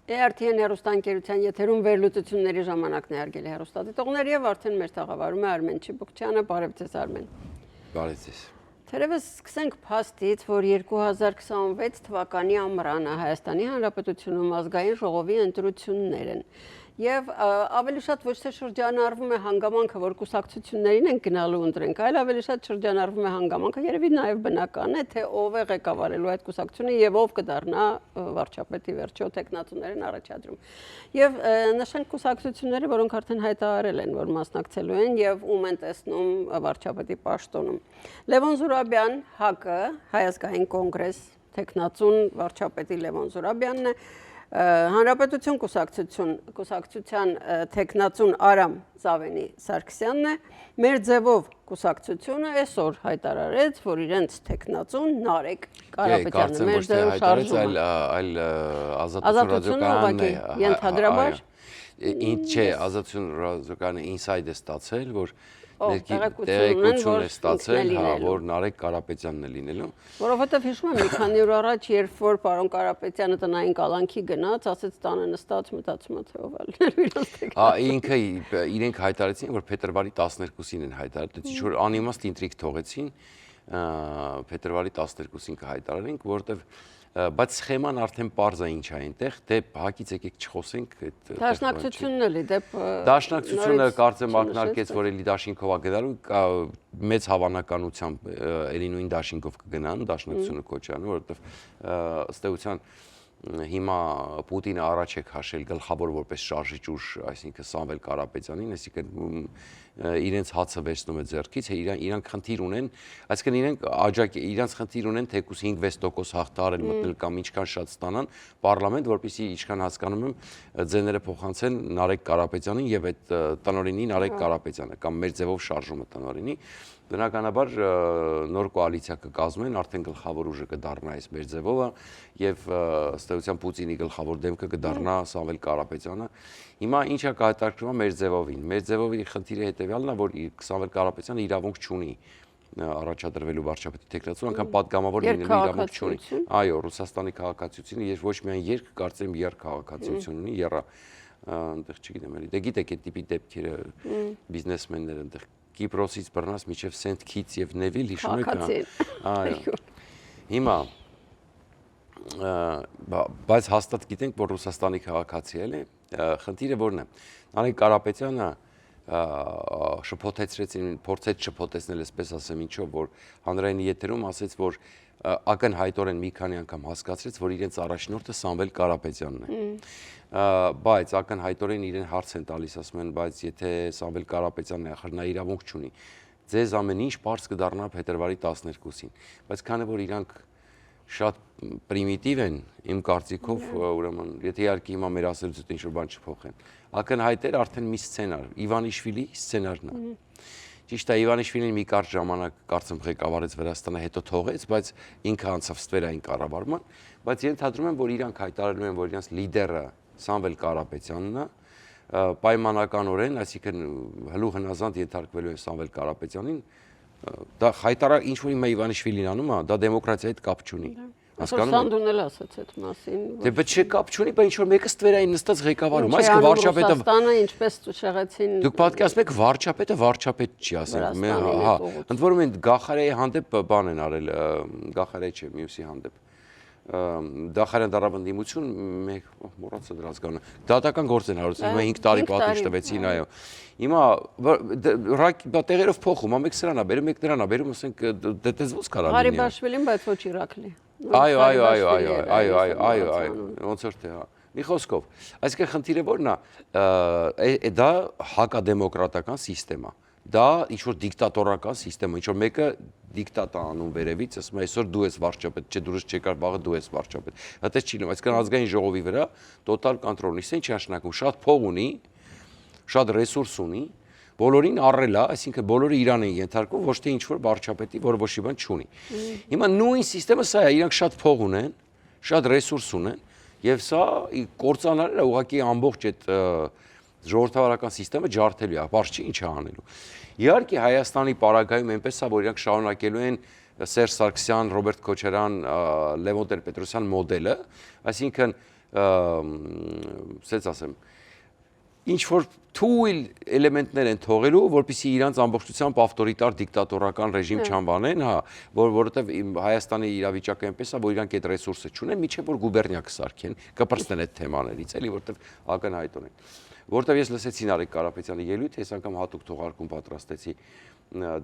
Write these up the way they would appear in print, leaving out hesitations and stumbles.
ERT-ն հեռուստաընկերության եթերում վերլուծությունների ժամանակն է հարգելի հեռուստադիտողներ եւ արդեն մեր տաղավարում է Արմեն Չիբուկչյանը, բարև ձեզ Արմեն։ Բարև ձեզ։ Թերևս սկսենք փաստից, որ 2026 թվականի ամռանը Հայաստանի Հանրապետությունում ազգային ժողովի ընտրություններ են։ Եվ ավելի շատ ոչ թե շրջանառվում է հանգամանքը, որ կուսակցություններին են գնալու ընտրենք, այլ ավելի շատ շրջանառվում է հանգամանքը, երևի նաև բնական է, թե ով է ղեկավարելու այդ կուսակցությունը եւ ով կդառնա վարչապետի վերջո տեխնատուներ են առաջադրում։ Եւ նշենք կուսակցությունները, որոնք արդեն հայտարարել են, որ մասնակցելու են եւ ում են տեսնում վարչապետի պաշտոնում։ Լևոն Զուրաբյան, ՀԱԿ-ը, Հայ ազգային կոնգրես, տեխնատուն վարչապետի Լևոն Զուրաբյանն է, Հանրապետություն կուսակցության տեխնատուն Արամ Զավենի Սարգսյանն է, մեր ձևով կուսակցությունը այսօր հայտարարեց, որ իրենց տեխնատուն Նարեկ Կարապետյանը մեր ձևով շարժում այլ ազատություն ռադիոկայանն է ենթադրաբար ինչ է ազատություն ռադիոկայանը ինսայդ է ստացել, որ տեղեկություն է ստացել, որ Նարեկ Կարապետյանն է լինելու։ Որովհետև հիշում եմ մի քանի օր առաջ, երբ որ պարոն Կարապետյանը տնային կալանքի գնաց, ասեց տանը նստած մտածում թե ով է լինելու իրենց տեխնատուն։ Ինքը իրենք հայտարարեցին, որ փետրվարի 12-ին են հայտարարել, ինչ որ անիմաստ ինտրիգ թողեցին, փետրվարի 12-ին կհայտարարենք, որովհետև բայց սխեման արդեն պարզ է ինչ է այնտեղ, դե հակից եկեք չխոսենք այդ Դաշնակցությունն էլի, Դաշնակցությունը կարծեմ ակնարկեց, որ էլի դաշինքով է գնալու, մեծ հավանականությամբ էլի նույն դաշինքով կգնան, դաշնակցությունը կոչանը, որովհետև ըստ էության հիմա Պուտինը առաջ է քաշել գլխավոր որպես շարժիչ ուժ, այսինքն Սամվել Կարապետյանին, այսինքն իրենց հացը վերցնում է ձեռքից, իրանք խնդիր ունեն, այսինքն իրանք խնդիր ունեն թեկուզ 5-6% հաղթահարել մտնել կամ ինչքան շատ ստանան պարլամենտ, որպեսզի ինչքան հասկանում եմ ձեները փոխանցեն Նարեկ Կարապետյանին եւ այդ տնօրինի Նարեկ Կարապետյանը կամ մեր ձևով շարժումը տնօրինի Բնականաբար նոր կոալիցիա կկազմեն, արդեն գլխավոր ուժը կդառնա այս մեր ձևովը եւ ըստ էության Պուտինի գլխավոր դեմքը կդառնա Սամվել Կարապետյանը։ Հիմա ինչա կհետաքրքրում մեր ձևովին։ Մեր ձևովի խնդիրը հետեւյալն է, որ Սամվել Կարապետյանը իրավունք չունի առաջադրվելու վարչապետի տեխնատուն, անգամ падգամավոր լինելու իրավունք չունի։ Այո, Ռուսաստանի քաղաքացիությունը ես ոչ միայն երկ, կարծեմ եր քաղաքացիություն ունի, եռա այնտեղ չգիտեմ էլի։ Դե գիտեք այդ տիպի դեպքերը բիզնեսմենները այնտեղ Կիպրոսից բռնած միջև Սենթ Քիթս եւ Նևիլ հիշում եք։ Այո։ Հիմա բայց հաստատ գիտենք, որ Ռուսաստանի քաղաքացի է, խնդիրը որն է։ Նարեկ Կարապետյանը շփոթեցրեցին, փորձեց շփոթեցնել, այսպես ասեմ, ինչով, որ հանրային եթերում ասեց, որ ակնհայտորեն մի քանի անգամ հասկացրեց, որ իրենց առաջնորդը Սամվել Կարապետյանն է։ Բայց ակնհայտորեն իրեն հարց են տալիս, ասում են, բայց եթե Սամվել Կարապետյանն է, ախր նա իրավունք չունի, ձեզ ամեն ինչ պարզ կդառնա փետրվարի 12-ին, բայց քանի որ իրանք շատ պրիմիտիվ են, իմ կարծիքով, ուրեմն, եթե իհարկե հիմա մեր ասելիքից ինչ-որ բան չփոխեն, ակնհայտեր արդեն մի սցենար, Իվանիշվիլի սցենարն է։ Ճիշտ է, Իվանիշվիլին մի կարճ ժամանակ կարծեմ ղեկավարեց Վրաստանը, հետո թողեց, բայց ինքը անցավ ստվերային կառավարման, բայց ենթադրում եմ, որ իրանք հայտարարում են, որ իրենց լիդերը Սամվել Կարապետյանն է, պայմանականորեն, այսինքն հլու հնազանդ ենթարկվելու են Սամվել Կարապետյանին, դա հայտարար ինչ որ հիմա Իվանիշվիլին անում է, դա դեմոկրատիայի հետ կապ չունի։ Հասկանում եք։ Սանդուն էլ ասաց այդ մասին։ Դե բայց չէ կապ չունի, բայց ինչ որ մեկը ստվերային նստած ղեկավարում, այսինքն վարչապետը Ռուսաստանը ինչպես շեղեցին։ Դուք պատկերացնում եք վարչապետը վարչապետ չի ասել։ Հա, ընդ որում Գախարեի հանդեպ բան են արել, Գախարեի չէ, մյուսի հանդեպ։ Դախարյան դարաբնդիմություն մեկ մոռացա դրա ազգանունը դատական գործ են հարուցել, հիմա 5 տարի պատիժ տվեցին, այո։ Հիմա տեղերով փոխում, մեկ սրանա բերում, մեկ դրանա բերում, ասենք դետես ոնց կարա լինի։ Ղարիբաշվիլին, բայց ոչ Իրաքլի։ Այո, ոնց որ թե հա։ Մի խոսքով, այսինքն խնդիրը որն է, դա հակադեմոկրատական համակարգ է։ Դա ինչ որ դիկտատորական համակարգ է, ինչ որ մեկը դիկտատա անում վերևից, ասում է այսօր դու ես վարչապետ, չէ դուրս չեկար վաղը դու ես վարչապետ։ Դա չի լինում, այսինքն ազգային ժողովի վրա տոտալ կոնտրոլ ունի, ինչ նշանակում, շատ փող ունի, շատ ռեսուրս ունի, բոլորին առել է, այսինքն բոլորը իրան են ենթարկում, ոչ թե ինչ որ վարչապետի, որը ոչ մի բան չունի։ Հիմա նույն համակարգը սա է, իրանք շատ փող ունեն, շատ ռեսուրս ունեն, եւ սա կործանարել է ուղղակի ամբողջ այդ ժողովրդավարական համակարգը ջարդելու է, բարձ չի ինչ է անելու։ Իհարկե Հայաստանի պարագայում այնպես է, որ իրանք շարունակելու են Սերժ Սարգսյան, Ռոբերտ Քոչարյան, Լևոն Տեր-Պետրոսյան մոդելը, այսինքն ասենց ասեմ, ինչ որ թույլ էլեմենտներ են թողելու, որպեսզի իրանց ամբողջությամբ ավտորիտար դիկտատորական ռեժիմ չանվանեն, հա, որովհետև Հայաստանի իրավիճակը այնպես է, որ իրանք այդ ռեսուրսը չունեն, միջև որ գուբերնիա կսարքեն, կպրծնեն այդ թեմաներից, էլի, որովհետև ակնհայտորեն։ Որովհետև ես լսեցի Նարեկ Կարապետյանի ելույթը, ես անգամ հատուկ թողարկում պատրաստեցի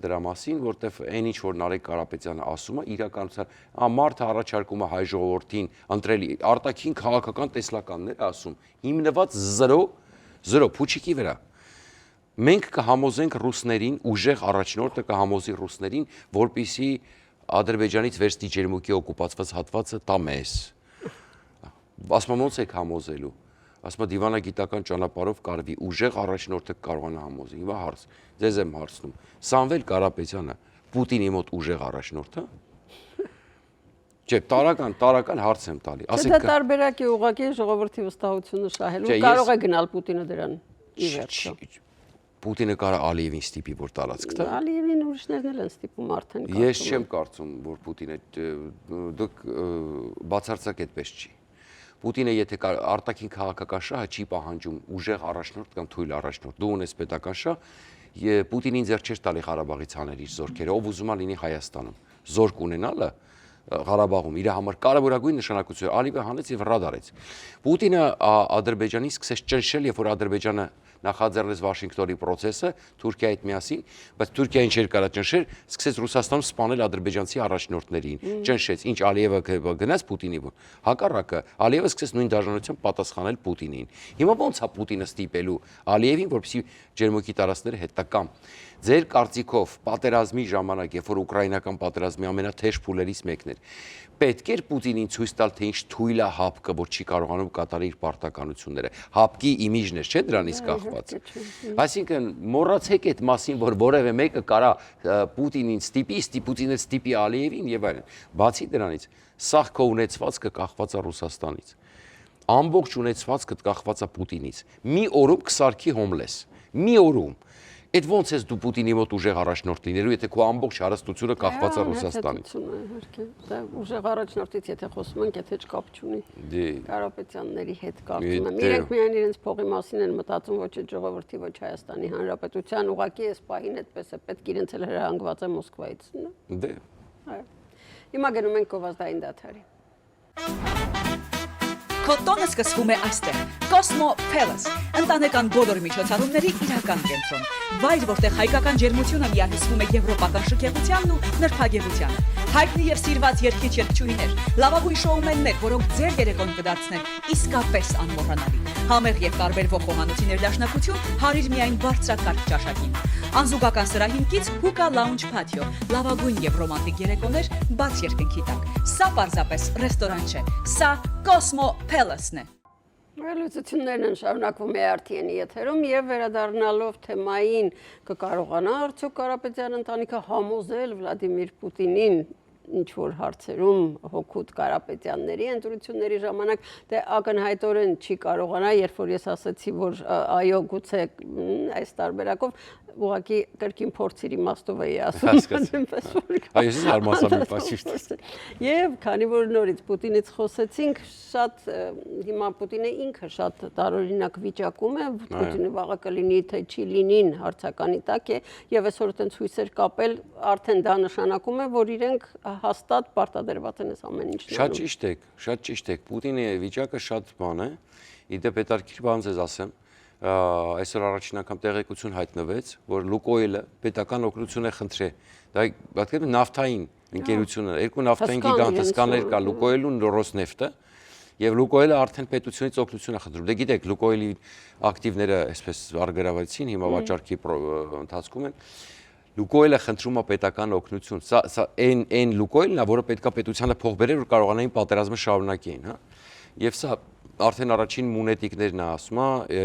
դրա մասին, որովհետև այն ինչ որ Նարեկ Կարապետյանը ասում է, իրականության մարդը առաջարկում է հայ ժողովրդին ընտրելի արտաքին քաղաքական տեսլականներ ասում, հիմնված 0 փուչիկի վրա։ Մենք կհամոզենք ռուսներին, ուժեղ առաջնորդը կհամոզի ռուսներին, որպեսզի Ադրբեջանից վերստի ջերմուկի օկուպացված հատվածը տա մեզ։ Ասում ոնց եք համոզելու։ Ասում դիվանագիտական ճանապարհով կարվի ուժեղ առաջնորդը կարողանա համոզի։ Հիմա հարց, ձեզ եմ հարցնում։ Սամվել Կարապետյանը Պուտինի մոտ ուժեղ առաջնորդ է։ Չէ, տարական հարց եմ տալի։ Դա տարբերակ է ուղղակի ժողովրդի վստահությունը շահելու, կարող է գնալ Պուտինը դրան ի վերջո։ Պուտինը կարող Ալիևին ստիպի, որ տարածք տա։ Ալիևին ուրիշներն էլ են ստիպում արդեն։ Ես չեմ կարծում, որ Պուտինը դուք բացարձակ այդպես չի։ Պուտինը եթե արտաքին քաղաքական շահը չի պահանջում ուժեղ առաջնորդ կամ թույլ առաջնորդ, դու ունես պետական շահ, Պուտինին ձեռք չէր տալի Ղարաբաղից հանել իր զորքերը, ով ուզում է լինի Հայաստանում։ Զորք ունենալը Ղարաբաղում իր համար կարևորագույն նշանակություն է, Ալիևը հանեց եւ ռադ արեց։ Պուտինը Ադրբեջանին սկսեց ճնշել, երբ որ Ադրբեջանը նախաձեռնեց Վաշինգտոնի process-ը Թուրքիայի հետ միասին, բայց Թուրքիային չէր կարա ճնշել, սկսեց Ռուսաստանում սպանել ադրբեջանցի առաջնորդներին, ճնշեց, ինչ Ալիևը գնաց Պուտինի մոտ։ Հակառակը, Ալիևը սկսեց նույն դաշնությամբ պատասխանել Պուտինին։ Հիմա ո՞նց է Պուտինը ստիպելու Ալիևին, որպեսզի ջերմուկի տարածքները հետ տա կամ ձեր կարծիքով պատերազմի ժամանակ, երբ որ ուկրաինական պատերազմի ամենաթեժ փուլերից մեկն էր, պետք էր Պուտինին ցույց տալ, թե ինչ թույլ է ՀԱՊԿ, որ չի կարողանում կատարել իր պարտականությունները։ ՀԱՊԿ-ի իմիջն է, չէ՞ դրանից կախված։ Այսինքն մոռացեք այդ մասին, որ որևէ մեկը կարա Պուտինին ստիպի, Պուտինը ստիպի Ալիևին եւ այլն։ Բացի դրանից, սա քո ունեցվածքը կախված է Ռուսաստանից։ Ամբողջ ունեցվածքը կախված է Պուտինից։ Մի օրում կսարքի հոմլես։ Մի օրում։ Այդ ոնց ես դու Պուտինի մոտ ուժեղ առաջնորդ լինելու, եթե քո ամբողջ հարստությունը կախված է Ռուսաստանից։ Դա ուժեղ առաջնորդից եթե խոսում ենք, եթե չկապ չունի Կարապետյանների հետ կարծում եմ։ Իրենք միայն իրենց փողի մասին են մտածում, ոչ այդ ժողովրդի, ոչ Հայաստանի Հանրապետության, ուղղակի այս պահին այդպես է, պետք իրենց էլ հրահանգված է Մոսկվայից, Դե։ Այո։ Հիմա գնում ենք գովազդային դադարի։ Քո տոնը սկսվում է այստեղ։ Cosmo Palace, ընտանեկան բոլոր միջոցառումների իրական կենտրոն։ Վայր, որտեղ հայկական ջերմությունը միահյուսվում է եվրոպական շքեղությանն ու նրբագեղությանը։ Հայտնի եւ սիրված երգիչ-երգչուհիներ, լավագույն շոումեններ, որոնք ձեր երեկոն կդարձնեն իսկապես անմոռանալի։ Համեղ եւ տարբերվող խոհանոցի ներդաշնակություն հարիր միայն բարձրակարգ ճաշակին։ Անզուգական սրահին կից Hookah Lounge Patio, լավագույն եւ ռոմանտիկ երեկոներ բաց երկնքի տակ։ Սա պարզապես ռեստորան չէ, սա Cosmo Palace-ն է։ Լուծություններն են շարունակվում ERTN-ի եթերում եւ վերադառնալով թեմային կկարողանա արդյոք Կարապետյան ընտանիքը համոզել Վլադիմիր Պուտինին ինչ որ հարցերում հոգուտ Կարապետյանների ընտրությունների ժամանակ դե ակնհայտորեն չի կարողանա, երբ որ ես ասացի, որ այո, գուցե այս տարբերակով ուղղակի կրկին փորձիր իմաստով էի ասում։ Այս հարմասամի պաշիշտ։ Եվ քանի որ նորից Պուտինից խոսեցինք, շատ հիմա Պուտինը ինքը շատ տարօրինակ վիճակում է, Պուտինը վաղը կլինի թե չի լինին հարցականի տակ է, եւ այսօր այդպես հույսեր կապել, արդեն դա նշանակում է, որ իրենք հաստատ պարտադրված են այս ամեն ինչը։ Շատ ճիշտ եք, Պուտինի վիճակը շատ բան է, իդեպ հետաքրքիր բան ձեզ ասեմ, այսօր առաջին անգամ տեղեկություն հայտնվեց, որ Լուկոյլը պետական օգնություն է խնդրել, դա պատկերացնում նավթային ընկերությունը, երկու նավթային գիգանտ հսկաներ կա Լուկոյլն ու Ռոսնեֆտը, եւ Լուկոյլը արդեն պետությունից օգնություն է խնդրում։ Դե գիտեք, Լուկոյլի ակտիվները այսպես արգելավեցին, հիմա վաճառքի ընթացքում են։ Լուկոյլը խնդրում է պետական օգնություն։ Սա այն Լուկոյլն է, որը պետքա պետությանը փող բերեր, որ կարողանային պատերազմը շարունակեին, հա։ Եվ սա արդեն առաջին մունետիկներն է ասում,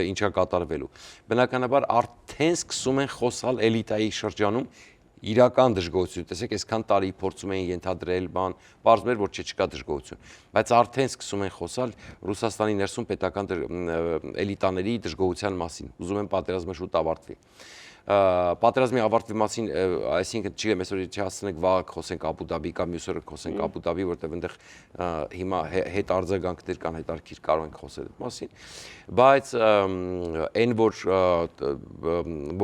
ինչա կատարվելու։ Բնականաբար արդեն սկսում են խոսալ էլիտայի շրջանում իրական դժգոհություն։ Տեսեք, այսքան տարի փորձում էին ենթադրել բան, պարզվում էր, որ չկա դժգոհություն, բայց արդեն սկսում են խոսալ Ռուսաստանի ներսում պետական էլիտաների դժգոհության մասին։ Ուզում են պատերազմը շուտ ավարտվի։ պատերազմի ավարտվի մասին, այսինքն չգիտեմ, այսօր չհասցնենք վաղ խոսենք Աբու Դաբի կամ մյուս օրը խոսենք Աբու Դաբի, որտեղ այնտեղ հիմա հետ արձագանքներ կան, հետարքիր կարող ենք խոսել այդ մասին, բայց այն որ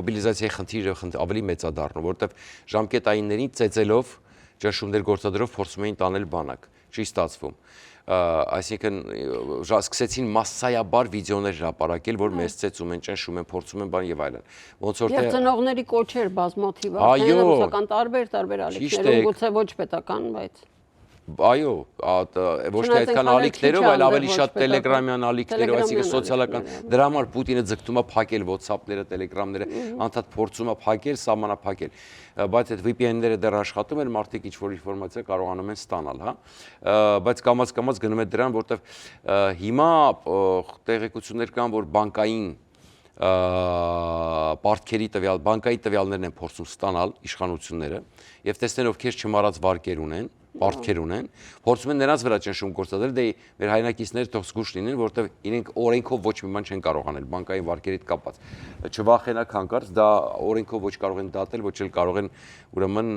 մոբիլիզացիայի խնդիրը ավելի մեծ է դառնում, որտեղ ժամկետայիններին ծեծելով, ճնշումներ գործադրելով փորձում էին տանել բանակ, չի ստացվում։ Այսինքն սկսեցին մասսայաբար վիդեոներ հրապարակել, որ մեզ ծեծում են, ճնշում են, փորձում են բան եւ այլն։ Ոնց որ Եվ ծնողների կոչեր բազմաթիվ, ռուսական տարբեր ալիքներում, գուցե ոչ պետական, բայց Այո, ոչ թե այդքան ալիքներով, այլ ավելի շատ տելեգրամյան ալիքներով, այսինքն սոցիալական, դրա համար Պուտինը ձգտում է փակել WhatsApp-ները, Telegram-ները, անդադ փորձում է փակել, սահմանափակել, բայց այդ VPN-ները դեռ աշխատում են, մարդիկ ինչ-որ ինֆորմացիա կարողանում են ստանալ, հա, բայց կամաց գնում է դրան, որտեվ հիմա տեղեկություններ կան, որ բանկային պարտքերի բանկայի տվյալներն են փորձում ստանալ իշխանությունները եւ տեսնեն ովքեր չմարած վարկեր ունեն, պարտքեր ունեն, փորձում են նրանց վրա ճնշում գործադրել, դե մեր հայրենակիցները թող զգուշ լինեն, որտեղ իրենք օրենքով ոչ մի բան չեն կարող անել բանկային վարկերից կապված։ Չվախենակ հանկարծ դա օրենքով ոչ կարող են դատել, ոչ էլ կարող են ուրեմն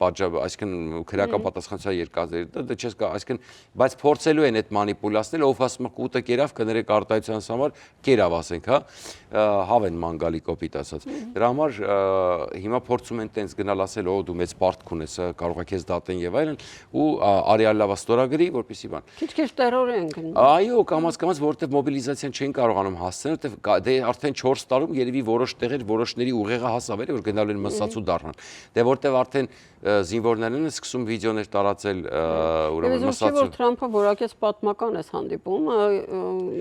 այսինքն քրեական պատասխանատվության երկազեր, դա չես կա, այսինքն բայց փորձելու են այդ մանիպուլացնել, ով ասում է կուտը կերավ, կներեք արտահայտության համար կերավ ասենք, հա, հավեն մանգալի կոպիտ ասած։ Դրա համար հիմա փորձում են տենց գնալ ասել, օ դու մեծ պարտք ունես, կարող է քեզ դատեն եւ այլն ու արիալ լավա ստորագրի, որպեսզի բան։ Քիչ տերոր են գնում։ Այո, կամաց որտեվ մոբիլիզացիան չեն կարողանում հասցնել, որտեվ դե արդեն 4 տարում երևի որոշ տեղեր որոշների ուղեղը հասավ էր, որ գնալու են մսացու դառնան։ Դե որտեվ արդեն զինվորներն են սկսում վիդեոներ տարածել ուրեմն մսացու։ Որ Թրամփը որակեց պատմական է հանդիպում,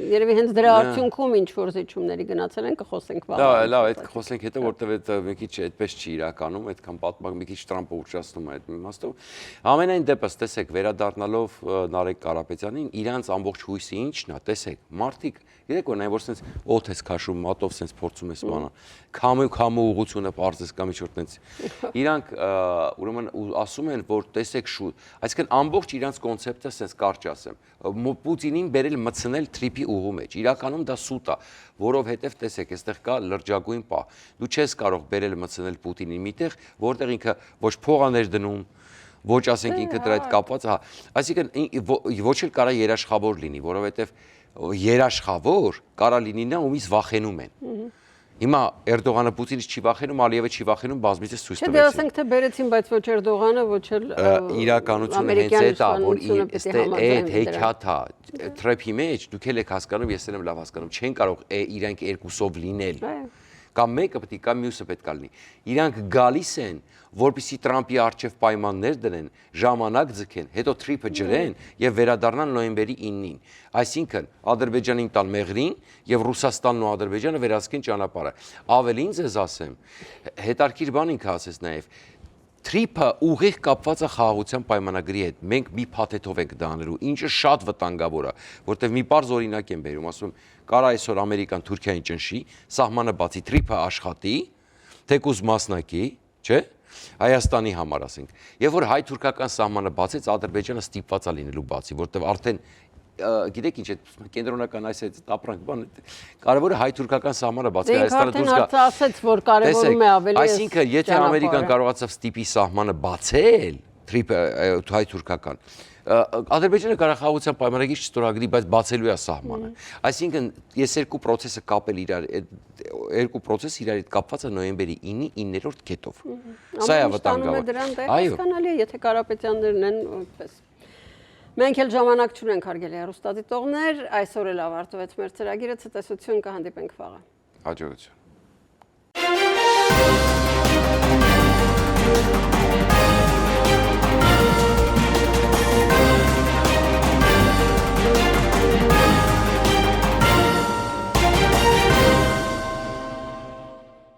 երևի հենց դրա արդյունքում ինչ որ զիջումների գնացել են, կխոսենք վաղ։ Դա լավ, այդ կխոսենք հետո, որտեվ այդ մի քիչ այդպես չի իրականում, այդքան պատմական մի քիչ Թրամփը ուշացնում է այդ իմաստով։ Ամենայն դեպս տեսեք, վերադառնալով Նարեկ Կարապետյանին, իրանց ամբողջ հույսը ինչն է, տեսեք, մարդիկ, գիտեք որ նայ որ sense օդ ես քաշում, մատով sense փորձում ես բանա, քամու ուղությունը բարձես կամ ինչ-որ տենց։ Իրանք ուրեմն ասում են, որ տեսեք շուտ, այսինքն ամբողջ իրանց կոնցեպտը sense կարճ ասեմ, Պուտինին բերել մցնել թրիփի ուղու մեջ։ Իրականում դա սուտ է, որովհետև տեսեք, այստեղ կա լրջագույն պահ։ Դու չես կարող բերել մցնել Պուտինին միտեղ, որտեղ ինքը ոչ փող է ներդնում, ոչ ասենք ինքը դրա հետ կապված, հա, այսինքն ոչ էլ կարա երաշխավոր լինի, որովհետև երաշխավոր կարա լինի նա, ումից վախենում են։ Հիմա Էրդողանը Պուտինից չի վախենում, Ալիևը չի վախենում, բազմիցս ցույց տվեցին։ Չէ, դե ասենք թե բերեցին, բայց ոչ Էրդողանը, ոչ էլ իրականությունը հենց այդ է, որ այդ հեքիաթա թրեփի մեջ դուք եք հասկանում, ես եմ լավ հասկանում, չեն կարող իրանք երկուսով լինել։ Կամ մեկը պետք է կամ մյուսը պետք է լինի։ Իրանք գալիս են, որպեսզի Տրամփի արչև պայմաններ դնեն, ժամանակ ձգեն, հետո թրիփը ջրեն եւ վերադառնան նոյեմբերի 9-ին։ Այսինքն Ադրբեջանին տալ մեղրին եւ Ռուսաստանն ու Ադրբեջանը վերահսկեն ճանապարհը։ Ավելին ձեզ ասեմ, հետարքիր բան ինքը ասես նաեւ Թրիփը ուղիղ կապված է խաղաղության պայմանագրի հետ։ Մենք մի փաթեթով ենք դա անելու, ինչը շատ վտանգավոր է, որտեղ մի բարձ օրինակ եմ բերում, ասում կարա այսօր Ամերիկան Թուրքիային ճնշի, սահմանը բացի Թրիփը աշխատի, թեկուզ մասնակի, չէ՞։ Հայաստանի համար ասենք։ Երբ որ հայ-թուրքական սահմանը բացեց, Ադրբեջանը ստիպված է լինելու բացի, որտեղ արդեն գիտեք ինչ է կենտրոնական այս ապրանք բան կարևորը հայ-թուրքական սահմանը բացի Հայաստանը դուրս գա ասեց որ կարևորում է ավելի այսինքն եթե Ամերիկան կարողացավ ստիպի սահմանը բացել հայ-թուրքական Ադրբեջանը կարող խաղաղության պայմանագրի չստորագրի, բայց բացելու է սահմանը։ Այսինքն ես երկու process-ը կապել իրար, երկու process-ը իրար հետ կապված է նոյեմբերի 9-ի 9-րդ կետով։ Սա է վտանգավոր։ Այո, հասկանալի է, եթե Կարապետյաններն են այդպես։ Մենք էլ ժամանակ չունենք հարգելի հեռուստադիտողներ, այսօր էլ ավարտվեց մեր ծրագիրը, ցտեսություն կհանդիպենք վաղը։ Հաջողություն։